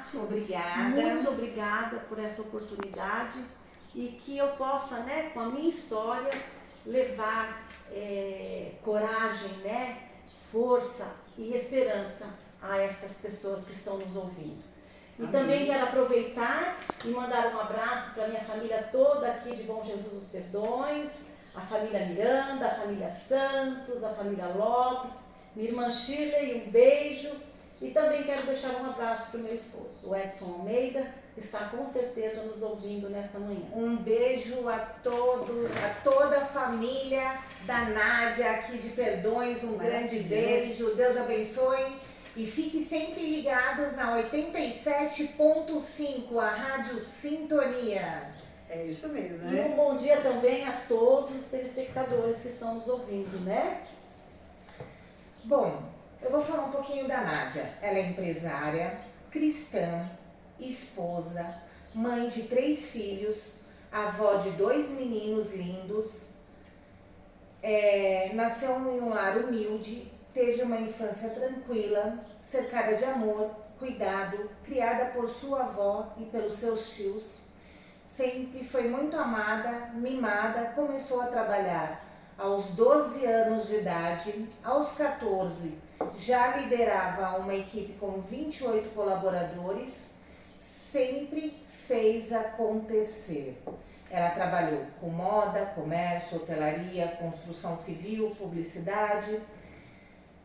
Tati. Obrigada. Muito obrigada por essa oportunidade e que eu possa, né, com a minha história, levar coragem, né, força e esperança a essas pessoas que estão nos ouvindo. E Amém. também quero aproveitar e mandar um abraço para a minha família toda aqui de Bom Jesus dos Perdões, a família Miranda, a família Santos, a família Lopes, minha irmã Shirley, um beijo. E também quero deixar um abraço para o meu esposo, o Edson Almeida, que está com certeza nos ouvindo nesta manhã. Um beijo a todos, a toda a família da Nádia aqui de Perdões, um grande beijo, Deus abençoe. E fiquem sempre ligados na 87.5, a Rádio Sintonia. É isso mesmo, E né? um bom dia também a todos os telespectadores que estão nos ouvindo, né? Bom, eu vou falar um pouquinho da Nádia. Ela é empresária, cristã, esposa, mãe de 3 filhos, avó de 2 meninos lindos, nasceu em um lar humilde, teve uma infância tranquila, cercada de amor, cuidado, criada por sua avó e pelos seus tios. Sempre foi muito amada, mimada, começou a trabalhar aos 12 anos de idade, aos 14 já liderava uma equipe com 28 colaboradores, sempre fez acontecer. Ela trabalhou com moda, comércio, hotelaria, construção civil, publicidade,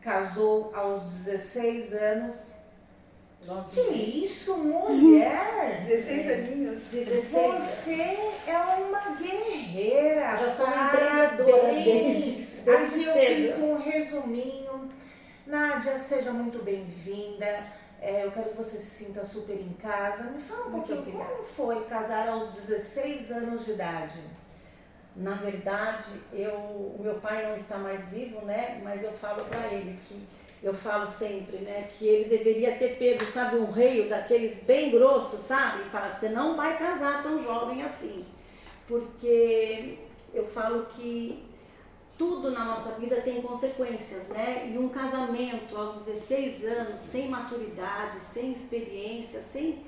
casou aos 16 anos. Que isso, mulher? 16 aninhos. 16 Você é uma guerreira. Já sou uma Parabéns. empreendedora desde Aqui eu cedo. fiz um resuminho. Nádia, seja muito bem-vinda. Eu quero que você se sinta super em casa. Me fala um Muito pouquinho obrigada. como foi casar aos 16 anos de idade. Na verdade, o meu pai não está mais vivo, né? Mas eu falo para ele que eu falo sempre, né, que ele deveria ter pego, sabe, um reio daqueles bem grossos, sabe? E fala, você não vai casar tão jovem assim. Porque eu falo que tudo na nossa vida tem consequências, né? E um casamento aos 16 anos, sem maturidade, sem experiência, sem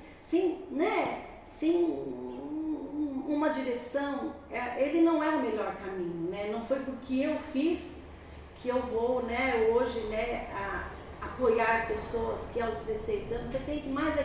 uma direção, ele não é o melhor caminho, né? Não foi porque eu fiz que eu vou, né, hoje, né, apoiar pessoas que aos 16 anos você tem mais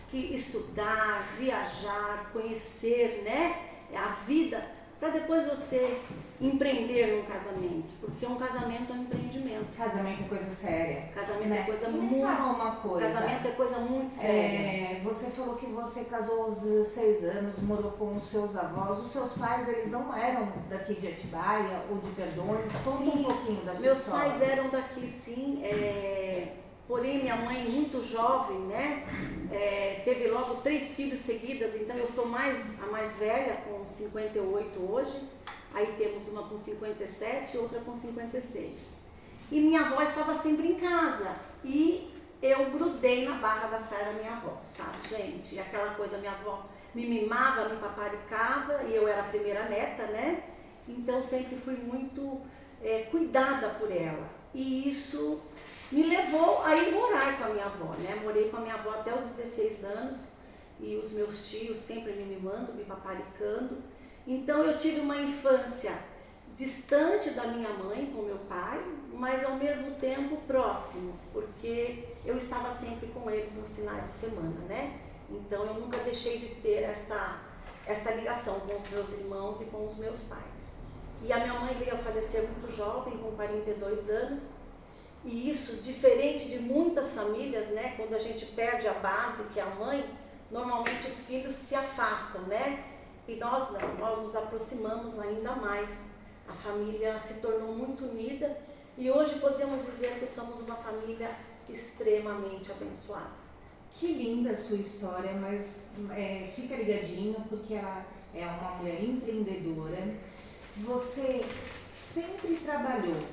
que estudar, viajar, conhecer, né, a vida, para depois você empreender um casamento, porque um casamento é um empreendimento. Casamento é coisa séria. Casamento né? é coisa E me muito. fala uma coisa. Casamento é coisa muito séria. Você falou que você casou aos 16 anos, morou com os seus avós. Os seus pais, eles não eram daqui de Atibaia ou de Perdões? Conta um pouquinho da sua Meus história. pais eram daqui, sim. Porém, minha mãe, muito jovem, né, teve logo 3 filhos seguidas, então eu sou a mais velha, com 58 hoje. Aí temos uma com 57 e outra com 56. E minha avó estava sempre em casa. E eu grudei na barra da saia da minha avó, sabe, gente? E aquela coisa, minha avó me mimava, me paparicava, e eu era a primeira neta, né? Então sempre fui muito cuidada por ela. E isso me levou a ir morar com a minha avó, né? Morei com a minha avó até os 16 anos. E os meus tios sempre me mimando, me paparicando. Então eu tive uma infância distante da minha mãe com meu pai, mas ao mesmo tempo próximo, porque eu estava sempre com eles nos finais de semana, né? Então eu nunca deixei de ter esta ligação com os meus irmãos e com os meus pais. E a minha mãe veio a falecer muito jovem, com 42 anos, e isso, diferente de muitas famílias, né? Quando a gente perde a base, que é a mãe, normalmente os filhos se afastam, né? E nós não, nós nos aproximamos ainda mais. A família se tornou muito unida e hoje podemos dizer que somos uma família extremamente abençoada. Que linda a sua história, mas fica ligadinho porque ela é uma mulher empreendedora. Você sempre trabalhou.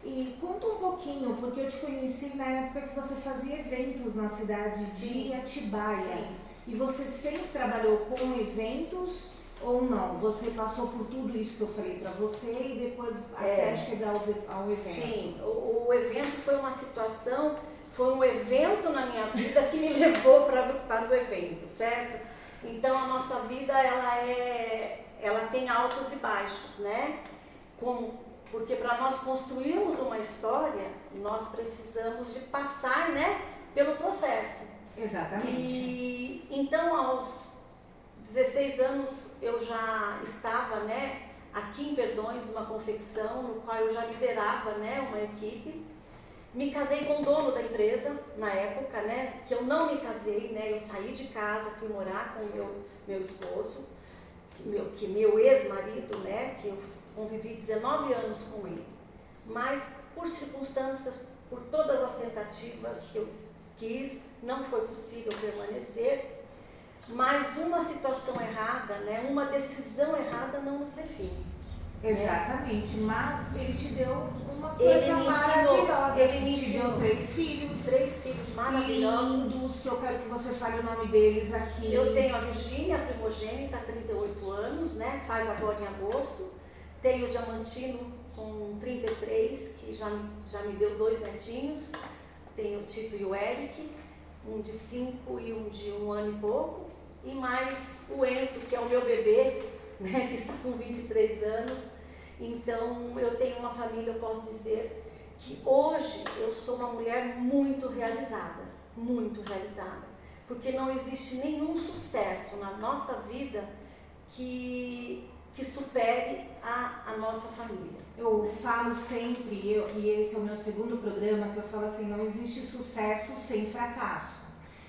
E conta um pouquinho, porque eu te conheci na época que você fazia eventos na cidade de Atibaia. Sim. E você sempre trabalhou com eventos ou não? Você passou por tudo isso que eu falei para você e depois até chegar ao evento? Sim, o evento foi uma situação, foi um evento na minha vida que me levou para do evento, certo? Então a nossa vida ela tem altos e baixos, né? Porque para nós construirmos uma história, nós precisamos de passar, né, pelo processo. Exatamente. E então aos 16 anos eu já estava, né, aqui em Perdões, numa confecção, no qual eu já liderava, né, uma equipe. Me casei com o dono da empresa, na época, né, que eu não me casei, né, eu saí de casa, fui morar com o meu esposo, meu ex-marido, né, que eu convivi 19 anos com ele. Mas por circunstâncias, por todas as tentativas que eu quis, não foi possível permanecer. Mas uma situação errada, né, uma decisão errada não nos define. Exatamente, mas ele te deu uma coisa maravilhosa. Ele me te deu 3 filhos. 3 filhos maravilhosos. Lindos, que eu quero que você fale o nome deles aqui. Eu tenho a Virgínia, a primogênita, 38 anos, né, faz agora em agosto. Tenho o Diamantino com 33, que já me deu 2 netinhos. Tenho o Tito e o Eric, um de 5 e um de 1 ano e pouco. E mais o Enzo, que é o meu bebê, né, que está com 23 anos. Então eu tenho uma família, eu posso dizer que hoje eu sou uma mulher muito realizada, porque não existe nenhum sucesso na nossa vida que supere a nossa família. Eu falo sempre, e esse é o meu segundo programa, que eu falo assim, não existe sucesso sem fracasso,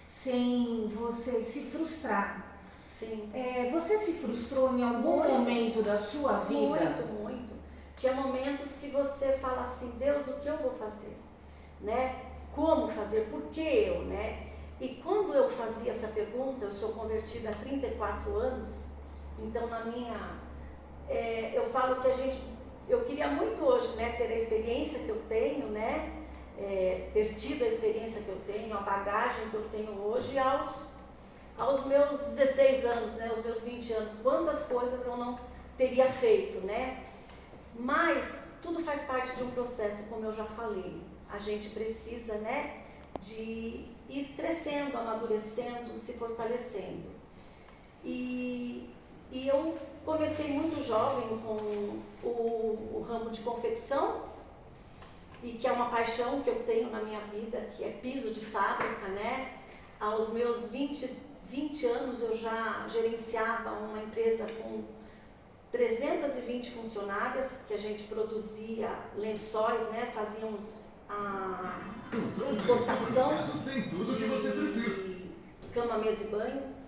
sem você se frustrar. Sim. Você se frustrou em algum momento da sua vida? Muito. Tinha momentos que você fala assim, Deus, o que eu vou fazer? Né? Como fazer? Por que eu? Né? E quando eu fazia essa pergunta, eu sou convertida há 34 anos, então eu falo que eu queria muito hoje, né, ter a experiência que eu tenho, né, ter tido a experiência que eu tenho, a bagagem que eu tenho hoje aos meus 16 anos, né, aos meus 20 anos, quantas coisas eu não teria feito, né? Mas tudo faz parte de um processo, como eu já falei. A gente precisa, né, de ir crescendo, amadurecendo, se fortalecendo. E eu comecei muito jovem com o ramo de confecção, e que é uma paixão que eu tenho na minha vida, que é piso de fábrica, né? Aos meus 20 anos eu já gerenciava uma empresa com 320 funcionárias, que a gente produzia lençóis, né? Fazíamos a importação de cama, mesa e banho.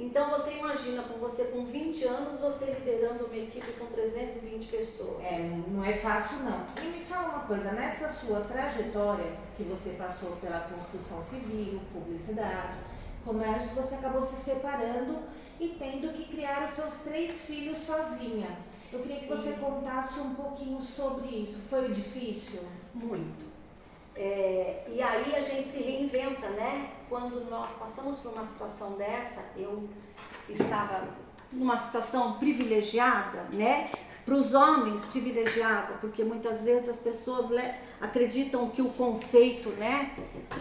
Então você imagina, você com 20 anos, você liderando uma equipe com 320 pessoas. Não é fácil não. E me fala uma coisa, nessa sua trajetória que você passou pela construção civil, publicidade, comércio, você acabou se separando e tendo que criar os seus 3 filhos sozinha. Eu queria que você contasse um pouquinho sobre isso. Foi difícil? Muito. E aí a gente se reinventa, né? Quando nós passamos por uma situação dessa, eu estava numa situação privilegiada, né? Para os homens, privilegiada, porque muitas vezes as pessoas acreditam que o conceito, né?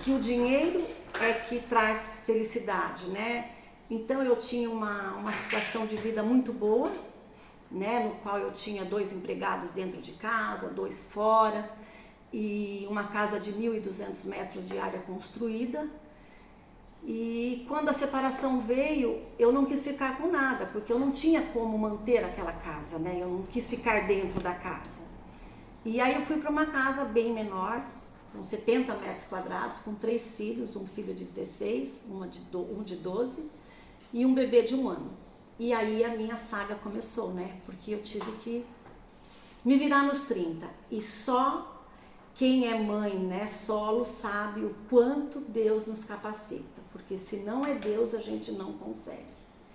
Que o dinheiro é que traz felicidade, né? Então eu tinha uma situação de vida muito boa, né? No qual eu tinha 2 empregados dentro de casa, 2 fora, e uma casa de 1.200 metros de área construída. E quando a separação veio, eu não quis ficar com nada, porque eu não tinha como manter aquela casa, né? Eu não quis ficar dentro da casa. E aí eu fui para uma casa bem menor, com 70 metros quadrados, com 3 filhos, um filho de 16, um de 12 e um bebê de 1 ano. E aí a minha saga começou, né? Porque eu tive que me virar nos 30. E só quem é mãe, né, solo, sabe o quanto Deus nos capacita, porque se não é Deus, a gente não consegue.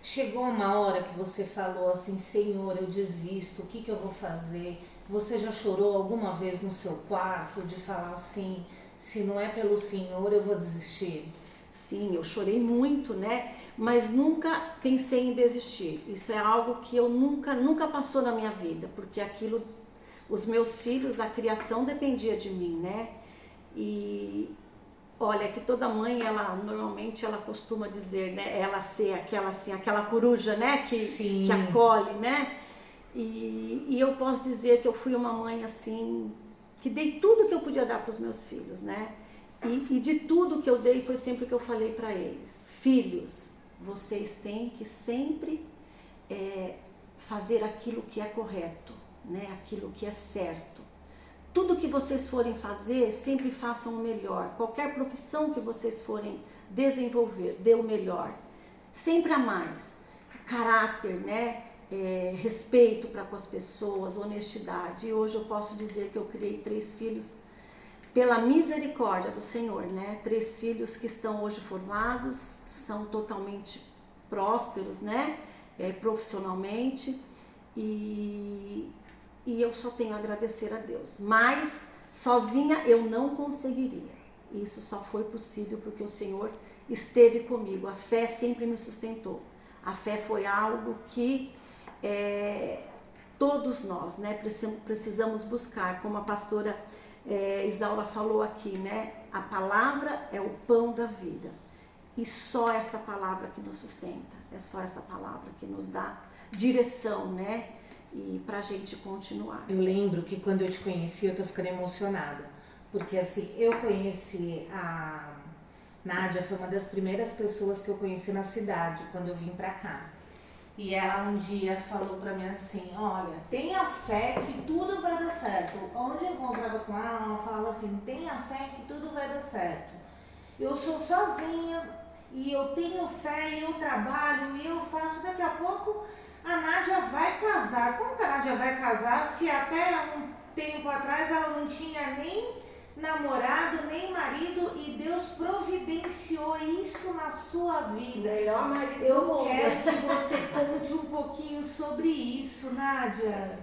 Chegou uma hora que você falou assim, Senhor, eu desisto, o que eu vou fazer? Você já chorou alguma vez no seu quarto de falar assim, se não é pelo Senhor, eu vou desistir? Sim, eu chorei muito, né, mas nunca pensei em desistir. Isso é algo que eu nunca passou na minha vida, porque os meus filhos, a criação dependia de mim, né? E Olha, que toda mãe, ela normalmente ela costuma dizer, né? Ela ser aquela assim, aquela coruja, né? Que acolhe, né? E eu posso dizer que eu fui uma mãe assim, que dei tudo que eu podia dar para os meus filhos, né? E de tudo que eu dei foi sempre o que eu falei para eles: filhos, vocês têm que sempre fazer aquilo que é correto, né? Aquilo que é certo. Tudo que vocês forem fazer, sempre façam o melhor. Qualquer profissão que vocês forem desenvolver, dê o melhor. Sempre a mais. Caráter, né? Respeito para com as pessoas, honestidade. E hoje eu posso dizer que eu criei 3 filhos pela misericórdia do Senhor, né? 3 filhos que estão hoje formados, são totalmente prósperos, né? Profissionalmente. E eu só tenho a agradecer a Deus. Mas sozinha eu não conseguiria. Isso só foi possível porque o Senhor esteve comigo. A fé sempre me sustentou. A fé foi algo que todos nós, né, precisamos buscar. Como a pastora Isaura falou aqui, né? A palavra é o pão da vida. E só esta palavra que nos sustenta. É só essa palavra que nos dá direção, né? E pra gente continuar. Eu lembro que quando eu te conheci, eu tô ficando emocionada. Porque assim, eu conheci a Nádia, foi uma das primeiras pessoas que eu conheci na cidade, quando eu vim pra cá. E ela um dia falou pra mim assim: olha, tenha fé que tudo vai dar certo. Onde eu encontrava com ela falava assim: tenha fé que tudo vai dar certo. Eu sou sozinha e eu tenho fé e eu trabalho e eu faço. Daqui a pouco a Nádia vai casar. Como que a Nádia vai casar se até um tempo atrás ela não tinha nem namorado, nem marido, e Deus providenciou isso na sua vida? Melhor marido do Eu mundo. quero que você conte um pouquinho sobre isso, Nádia.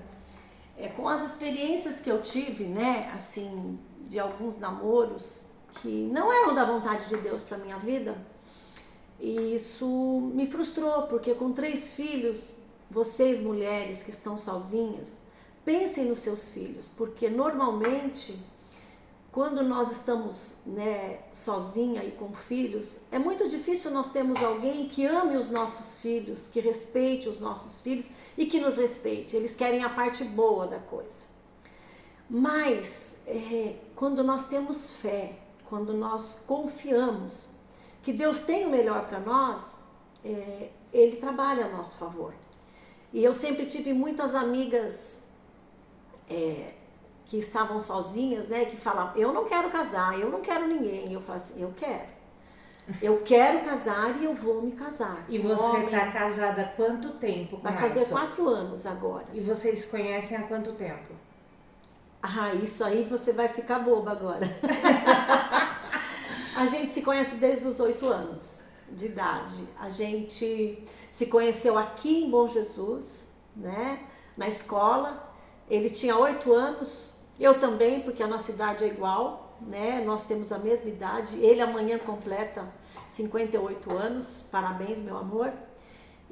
Com as experiências que eu tive, né, assim, de alguns namoros que não eram da vontade de Deus para minha vida, e isso me frustrou, porque com 3 filhos, vocês mulheres que estão sozinhas, pensem nos seus filhos, porque normalmente quando nós estamos, né, sozinha e com filhos, é muito difícil nós termos alguém que ame os nossos filhos, que respeite os nossos filhos e que nos respeite. Eles querem a parte boa da coisa. Mas quando nós temos fé, quando nós confiamos que Deus tem o melhor para nós, Ele trabalha a nosso favor. E eu sempre tive muitas amigas que estavam sozinhas, né, que falavam: eu não quero casar, eu não quero ninguém. Eu falo assim: eu quero casar e eu vou me casar. E você tá casada há quanto tempo com Vai fazer 4 anos agora. E vocês se conhecem há quanto tempo? Ah, isso aí você vai ficar boba agora. A gente se conhece desde os 8 anos de idade. A gente se conheceu aqui em Bom Jesus, né, na escola. Ele tinha 8 anos, eu também, porque a nossa idade é igual, né? Nós temos a mesma idade. Ele amanhã completa 58 anos, parabéns, meu amor.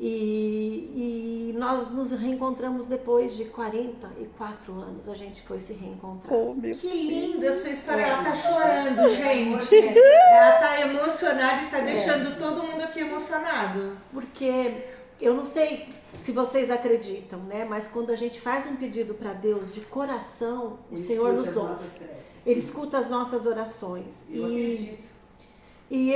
E nós nos reencontramos depois de 44 anos, a gente foi se reencontrar. Oh, meu Que linda a sua história, É. ela tá chorando, gente. Ela tá emocionada e tá deixando todo mundo aqui emocionado. Porque eu não sei se vocês acreditam, né? Mas quando a gente faz um pedido para Deus de coração, o Senhor nos ouve. Ele escuta as nossas orações. Eu acredito. E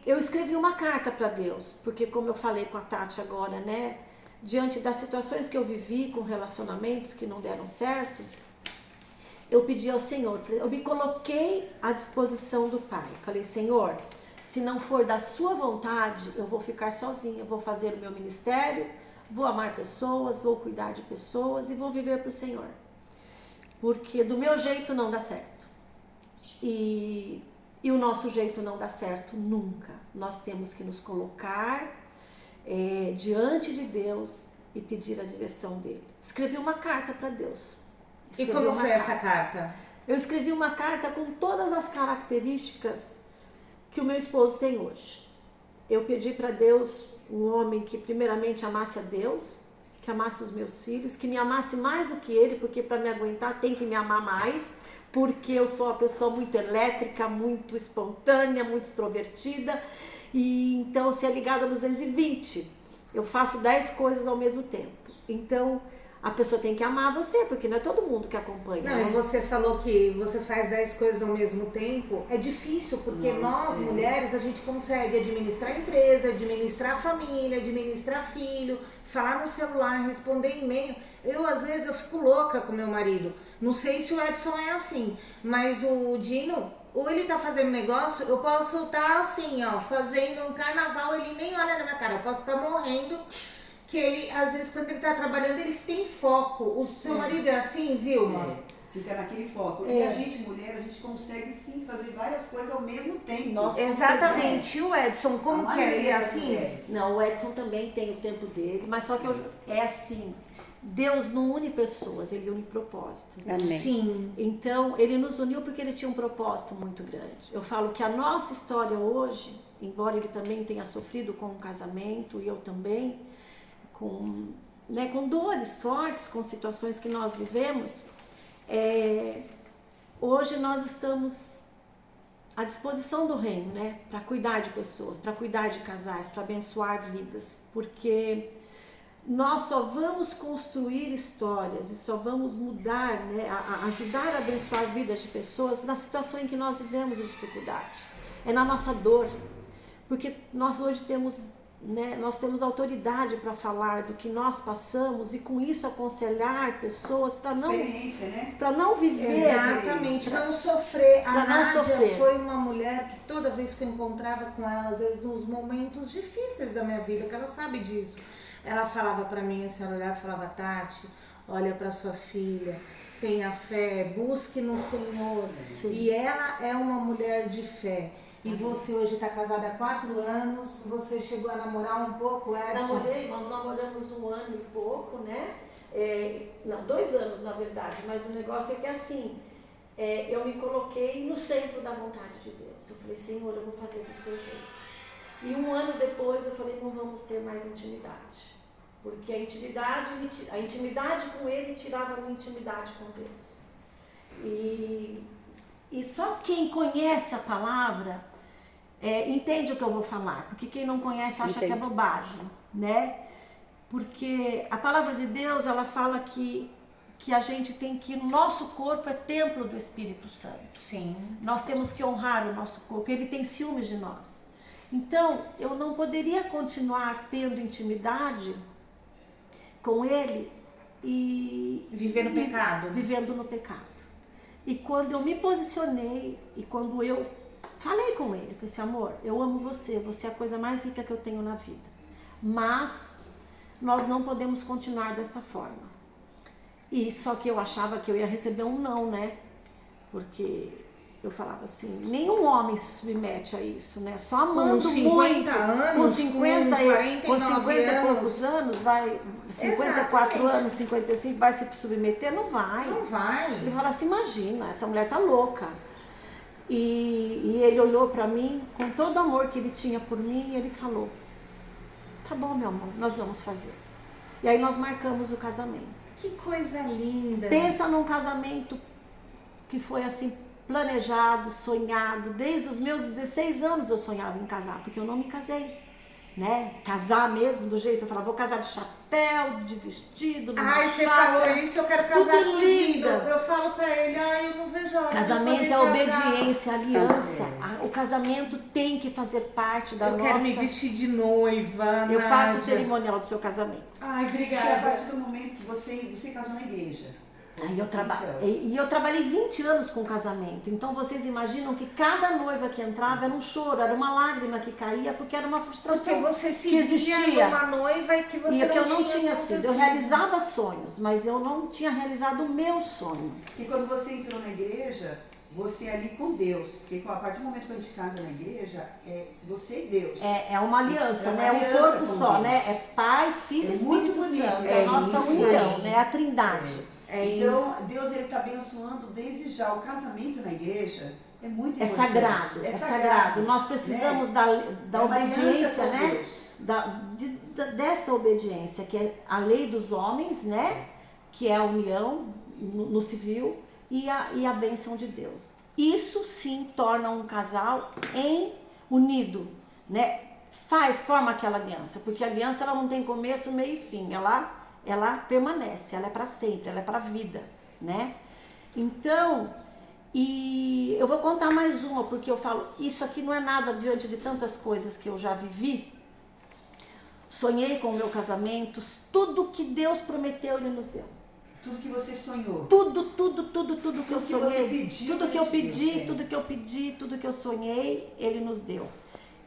eu escrevi uma carta para Deus, porque como eu falei com a Tati agora, né? Diante das situações que eu vivi com relacionamentos que não deram certo, eu pedi ao Senhor, eu me coloquei à disposição do Pai. Falei: Senhor, se não for da sua vontade, eu vou ficar sozinha, vou fazer o meu ministério, vou amar pessoas, vou cuidar de pessoas e vou viver para o Senhor. Porque do meu jeito não dá certo. E o nosso jeito não dá certo nunca. Nós temos que nos colocar diante de Deus e pedir a direção dele. Escrevi uma carta para Deus. E como foi essa carta? Eu escrevi uma carta com todas as características que o meu esposo tem hoje. Eu pedi para Deus um homem que primeiramente amasse a Deus, que amasse os meus filhos, que me amasse mais do que ele, porque para me aguentar tem que me amar mais, porque eu sou uma pessoa muito elétrica, muito espontânea, muito extrovertida, e então se é ligada a 220. Eu faço 10 coisas ao mesmo tempo. Então, a pessoa tem que amar você, porque não é todo mundo que acompanha. Não, e você falou que você faz 10 coisas ao mesmo tempo. É difícil, porque nós, mulheres, a gente consegue administrar empresa, administrar família, administrar filho, falar no celular, responder e-mail. Às vezes, eu fico louca com meu marido. Não sei se o Edson é assim, mas o Dino, ou ele tá fazendo negócio, eu posso estar assim, ó, fazendo um carnaval, ele nem olha na minha cara, eu posso estar morrendo. Que ele, às vezes, quando ele tá trabalhando, ele tem foco. O seu marido é assim, Zilma? Fica naquele foco. E a gente, mulher, a gente consegue sim fazer várias coisas ao mesmo tempo. Nossa, exatamente. E o Edson, como que é? Ele é assim? Não, o Edson também tem o tempo dele, mas só que é assim. Deus não une pessoas, ele une propósitos. Né? Amém. Sim. Então, ele nos uniu porque ele tinha um propósito muito grande. Eu falo que a nossa história hoje, embora ele também tenha sofrido com o casamento, e eu também, com dores fortes, com situações que nós vivemos, hoje nós estamos à disposição do reino, né? Para cuidar de pessoas, para cuidar de casais, para abençoar vidas, porque nós só vamos construir histórias e só vamos mudar, né? Ajudar a abençoar vidas de pessoas na situação em que nós vivemos a dificuldade. É na nossa dor, porque nós hoje temos, né, nós temos autoridade para falar do que nós passamos e com isso aconselhar pessoas para não, né? Para não viver. Exatamente, não sofrer. A Pra não Nádia sofrer. foi uma mulher que toda vez que eu encontrava com ela, às vezes nos momentos difíceis da minha vida, que ela sabe disso, ela falava para mim, assim, ela olhava e falava: Tati, olha para sua filha, tenha fé, busque no Senhor. Sim. E ela é uma mulher de fé. E você hoje está casada há 4 anos, você chegou a namorar um pouco, Edson? Nós namoramos 1 ano e pouco, né? Não, 2 anos na verdade, mas o negócio é que assim, eu me coloquei no centro da vontade de Deus. Eu falei: Senhor, eu vou fazer do seu jeito. E 1 ano depois eu falei: não vamos ter mais intimidade. Porque a intimidade com ele tirava a minha intimidade com Deus. E só quem conhece a palavra entende o que eu vou falar, porque quem não conhece acha que é bobagem, né? Porque a palavra de Deus, ela fala que a gente tem que, o nosso corpo é templo do Espírito Santo. Sim. Nós temos que honrar o nosso corpo, ele tem ciúmes de nós. Então, eu não poderia continuar tendo intimidade com ele e Vivendo pecado. Vivendo no pecado. E quando eu me posicionei e quando eu falei com ele, falei assim: amor, eu amo você, você é a coisa mais rica que eu tenho na vida, mas nós não podemos continuar desta forma. E só que eu achava que eu ia receber um não, né? Porque eu falava assim, nenhum homem se submete a isso, né? Só amando com 50 muito. anos, Com 50 com 49 e poucos anos, vai, 54 Exatamente. anos, 55, vai se submeter? Não vai. Não vai. Ele falou assim: imagina, essa mulher tá louca. E ele olhou pra mim, com todo o amor que ele tinha por mim, e ele falou: tá bom, meu amor, nós vamos fazer. E aí nós marcamos o casamento. Que coisa linda. Pensa num casamento que foi assim, planejado, sonhado. Desde os meus 16 anos eu sonhava em casar, porque eu não me casei, né? Casar mesmo, do jeito, eu falava: vou casar de chapéu, de vestido, numa Ai, você chácara. falou isso, eu quero casar Tudo com o lindo. Gino. Eu falo pra ele: ai, eu não vejo a hora de Casamento poder é casar. obediência, aliança. O casamento tem que fazer parte da Eu nossa... quero me vestir de noiva. Eu faço o Nádia. cerimonial do seu casamento. Ai, Porque a obrigada. partir do momento que você casou na igreja. Aí eu trabalho. Então, E eu trabalhei 20 anos com casamento. Então vocês imaginam que cada noiva que entrava era um choro, era uma lágrima que caía, porque era uma frustração Porque você se que via existia. uma noiva e que você E que eu não tinha acontecido. sido. Eu realizava sonhos, mas eu não tinha realizado o meu sonho. E quando você entrou na igreja, você ali com Deus. Porque a partir do momento que a gente casa na igreja, é você e Deus. É uma aliança, É uma né? Um aliança corpo com só, Deus. né? É Pai, Filho e É muito Espírito bonito. Santo. É É a nossa isso união, aí. né? A trindade. Então, Deus ele está abençoando desde já. O casamento na igreja é muito É importante. sagrado, é sagrado. Nós precisamos da É uma aliança obediência, com né? Deus. Desta obediência, que é a lei dos homens, né? Que é a união no civil, e a bênção de Deus. Isso sim torna um casal unido, né? Forma aquela aliança, porque a aliança ela não tem começo, meio e fim, ela permanece, ela é para sempre, ela é para a vida, né? Então, e eu vou contar mais uma, porque eu falo, isso aqui não é nada diante de tantas coisas que eu já vivi. Sonhei com o meu casamento, tudo que Deus prometeu, Ele nos deu. Tudo que você sonhou. Tudo que eu que sonhei, você pediu, tudo que eu Ele te pedi, deu. tudo que eu sonhei, Ele nos deu.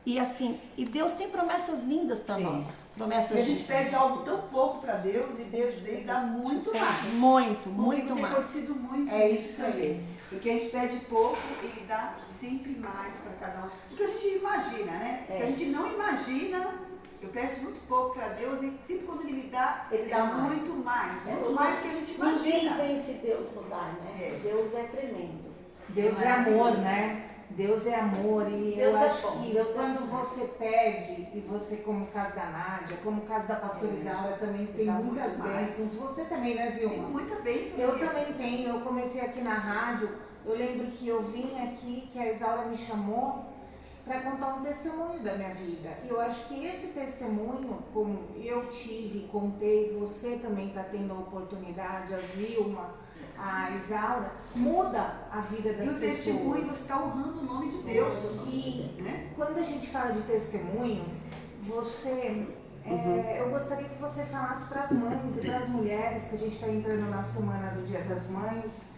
E assim, e Deus tem promessas lindas para Tem. nós. Promessas E a gente de pede algo tão pouco para Deus e Deus dele dá muito mais. muito Comigo tem mais. acontecido muito É isso isso aí. também. Porque a gente pede pouco, ele dá sempre mais para cada um. Porque a gente imagina, né? Porque a gente não imagina. Eu peço muito pouco para Deus e sempre quando ele me dá, Ele dá mais. muito mais. Muito mais do que a gente Ninguém imagina. vence Deus no dar, né? É. Deus é tremendo. Deus é amor, né? Deus é amor e Deus eu é acho bom, que Deus é quando santo. você pede, e você como o caso da Nádia, como o caso da pastora Isaura também tem Dá muitas muito mais. bênçãos, você também, né, Tem Zilma? muita bênção. Eu mesmo. também tenho, eu comecei aqui na rádio, eu lembro que eu vim aqui, que a Isaura me chamou para contar um testemunho da minha vida. E eu acho que esse testemunho, como eu tive, contei, você também está tendo a oportunidade, a Zilma, a Isaura, muda a vida das E o testemunho, pessoas. você está honrando o nome de Deus. E Né? quando a gente fala de testemunho, você, eu gostaria que você falasse para as mães e para as mulheres, que a gente está entrando na semana do Dia das Mães,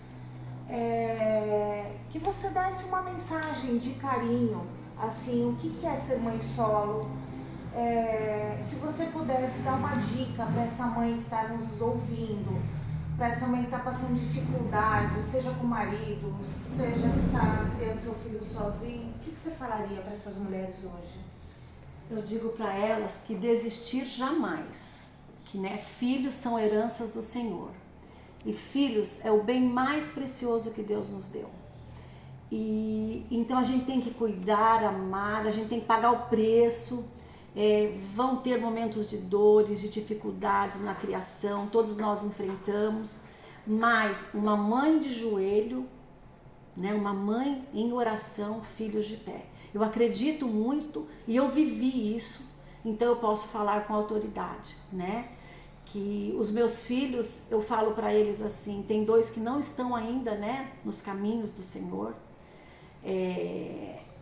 que você desse uma mensagem de carinho, assim, o que é ser mãe solo. Se você pudesse dar uma dica para essa mãe que está nos ouvindo, para essa mãe que está passando dificuldade, seja com o marido, seja que está criando seu filho sozinho, o que você falaria para essas mulheres hoje? Eu digo para elas que desistir jamais, que né, filhos são heranças do Senhor. E filhos é o bem mais precioso que Deus nos deu. E então a gente tem que cuidar, amar, a gente tem que pagar o preço. Vão ter momentos de dores, de dificuldades na criação, todos nós enfrentamos, mas uma mãe de joelho, né, uma mãe em oração, filhos de pé. Eu acredito muito e eu vivi isso, então eu posso falar com autoridade, né? Que os meus filhos, eu falo para eles assim, tem 2 que não estão ainda, né, nos caminhos do Senhor,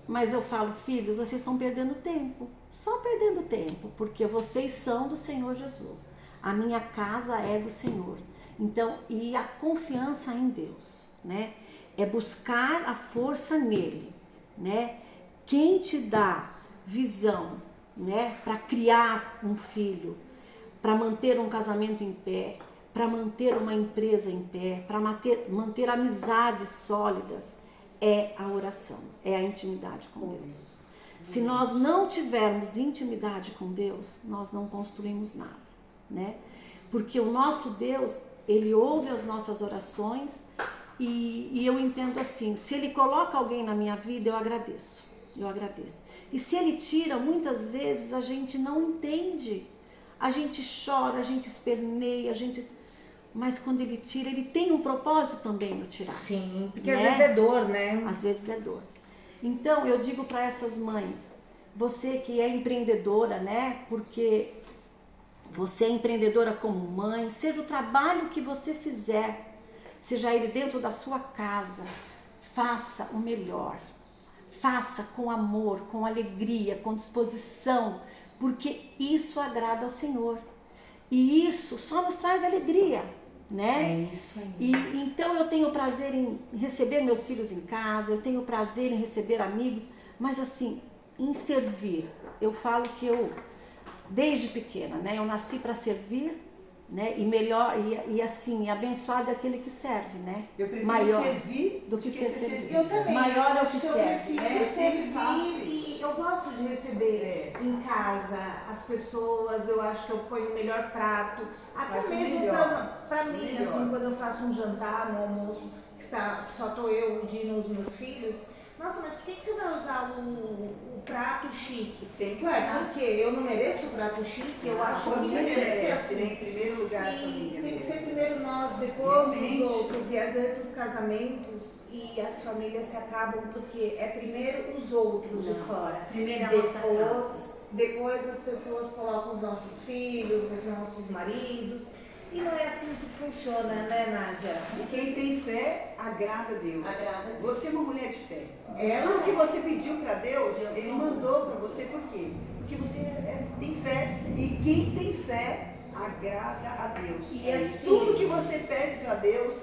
mas eu falo, filhos, vocês estão perdendo tempo, só perdendo tempo, porque vocês são do Senhor Jesus. A minha casa é do Senhor. Então, e a confiança em Deus, né? É buscar a força nele, né? Quem te dá visão, né, para criar um filho, para manter um casamento em pé, para manter uma empresa em pé, para manter amizades sólidas, é a oração, é a intimidade com Deus. Se nós não tivermos intimidade com Deus, nós não construímos nada, né? Porque o nosso Deus, Ele ouve as nossas orações e eu entendo assim, se Ele coloca alguém na minha vida, eu agradeço. E se Ele tira, muitas vezes a gente não entende, a gente chora, a gente esperneia, mas quando Ele tira, Ele tem um propósito também no tirar. Sim, porque né? às vezes é dor, né? Às vezes é dor. Então, eu digo para essas mães, você que é empreendedora, né? Porque você é empreendedora como mãe, seja o trabalho que você fizer, seja ele dentro da sua casa, faça o melhor. Faça com amor, com alegria, com disposição, porque isso agrada ao Senhor. E isso só nos traz alegria, né? É isso aí. E então eu tenho prazer em receber meus filhos em casa, eu tenho prazer em receber amigos, mas assim, em servir. Eu falo que eu, desde pequena, né, eu nasci para servir, né, e melhor, e assim, abençoado é aquele que serve, né? Eu prefiro Maior servir do que ser servido. Eu também. Maior é o acho que eu serve, prefiro né? Eu sempre faço servir e eu gosto de receber em casa as pessoas, eu acho que eu ponho o melhor prato, até Faz o mesmo melhor. pra mim, Melhor. assim, quando eu faço um jantar, um almoço, que só tô eu, o Dino e os meus filhos, nossa, mas por que você vai usar o prato chique? Tem que olhar. Porque eu não mereço o prato chique, eu acho que Você ninguém merece merece, né? assim. Em primeiro lugar, a E família. tem que merece. ser primeiro nós, depois Realmente. os outros. E às vezes os casamentos e as famílias se acabam porque é primeiro os outros de Não. fora. Primeiro a nossa Depois as pessoas colocam os nossos filhos, os nossos maridos. E não é assim que funciona, né, Nádia? E quem tem fé, agrada a Deus. Agrada a Deus. Você é uma mulher de fé. Ela Tudo que você pediu para Deus, Deus Ele mandou. mandou para você. Por quê? Porque você tem fé. E quem tem fé, agrada a Deus. E assim- Tudo que você pede para Deus,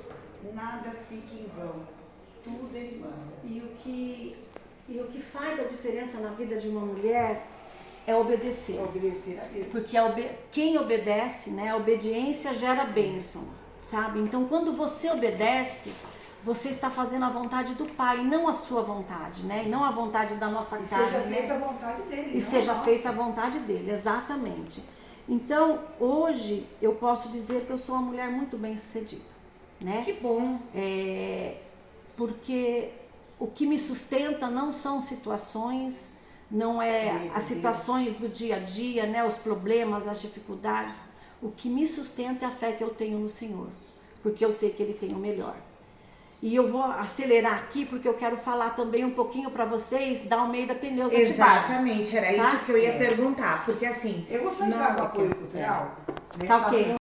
nada fica em vão. Tudo Ele manda. E o que faz a diferença na vida de uma mulher é obedecer. Obedecer a Deus. Porque quem obedece, né, a obediência gera bênção, sabe? Então, quando você obedece, você está fazendo a vontade do Pai, não a sua vontade, né? E não a vontade da nossa E carne, seja né? feita a vontade dele. E não seja a nossa. feita a vontade dele, exatamente. Então, hoje, eu posso dizer que eu sou uma mulher muito bem-sucedida, né? Que bom. Porque o que me sustenta não são situações, não é as situações do dia a dia, né, os problemas, as dificuldades. O que me sustenta é a fé que eu tenho no Senhor, porque eu sei que Ele tem o melhor. E eu vou acelerar aqui porque eu quero falar também um pouquinho para vocês da Almeida Pneus Atibaia. Exatamente, era Tá? isso que eu ia perguntar, porque assim, Eu vou só entrar com nossa, apoio cultural. né? Tá ok.